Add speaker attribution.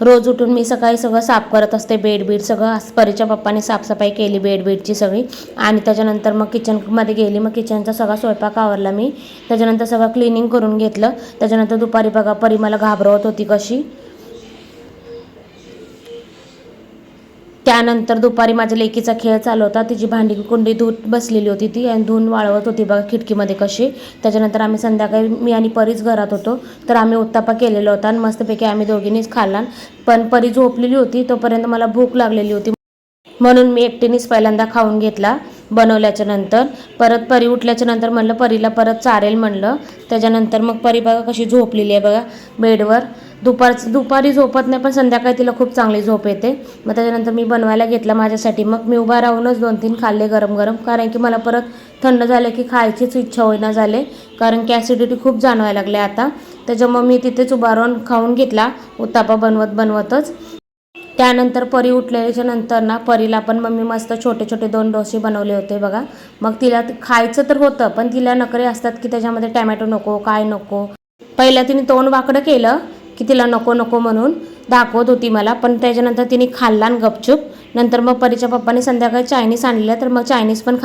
Speaker 1: रोज उठून मी सकाळी सगळं साफ करत असते, बेड सगळं. आज परीच्या पप्पाने साफसफाई केली बेडची सगळी. आणि त्याच्यानंतर मग किचनमध्ये गेली. मग किचनचा सगळा स्वयंपाक आवरला मी. त्याच्यानंतर सगळं क्लिनिंग करून घेतलं. त्याच्यानंतर दुपारी बघा परी मला घाबरवत होती कशी. त्यानंतर दुपारी माझ्या लेकीचा खेळ चालू होता. तिची भांडी कुंडी धुत बसलेली होती ती आणि धुवून वाळवत होती बघा खिडकीमध्ये कशी. त्याच्यानंतर आम्ही संध्याकाळी मी आणि परीच घरात होतो, तर आम्ही उत्तापा केलेला होता आणि मस्तपैकी आम्ही दोघींनीच खाल्ला. पण परी झोपलेली होती तोपर्यंत मला भूक लागलेली होती, म्हणून मी एकटीनेच पहिल्यांदा खाऊन घेतला बनवल्याच्या नंतर. परत परी उठल्याच्या नंतर म्हणलं परीला परत चारेल म्हणलं. त्याच्यानंतर मग परी बघा कशी झोपलेली आहे बघा बेडवर. दुपारी झोपत नाही, पण संध्याकाळी तिला खूप चांगली झोप येते. मग त्याच्यानंतर मी बनवायला घेतला माझ्यासाठी. मग मी उभा राहूनच 2-3 खाल्ले गरम गरम, कारण की मला परत थंड झालं की खायचीच इच्छा होईना झाले, कारण की ॲसिडिटी खूप जाणवायला लागले आता. त्याच्यामुळे मी तिथेच उभा राहून खाऊन घेतला उत्तापा बनवतच. त्यानंतर परी उठल्याच्या नंतर ना परीला पण मम्मी मस्त छोटे छोटे 2 डोसे बनवले होते बघा. मग तिला खायचं तर होतं, पण तिला नखरे असतात की त्याच्यामध्ये टॅमॅटो नको, काय नको. पहिला तिने तोंड वाकडं केलं की तिला नको नको म्हणून दाखवत होती मला, पण त्याच्यानंतर तिने खाल्ला गपचूप. नंतर मग परीच्या पप्पाने संध्याकाळी चायनीज आणलेलं, तर मग चायनीज पण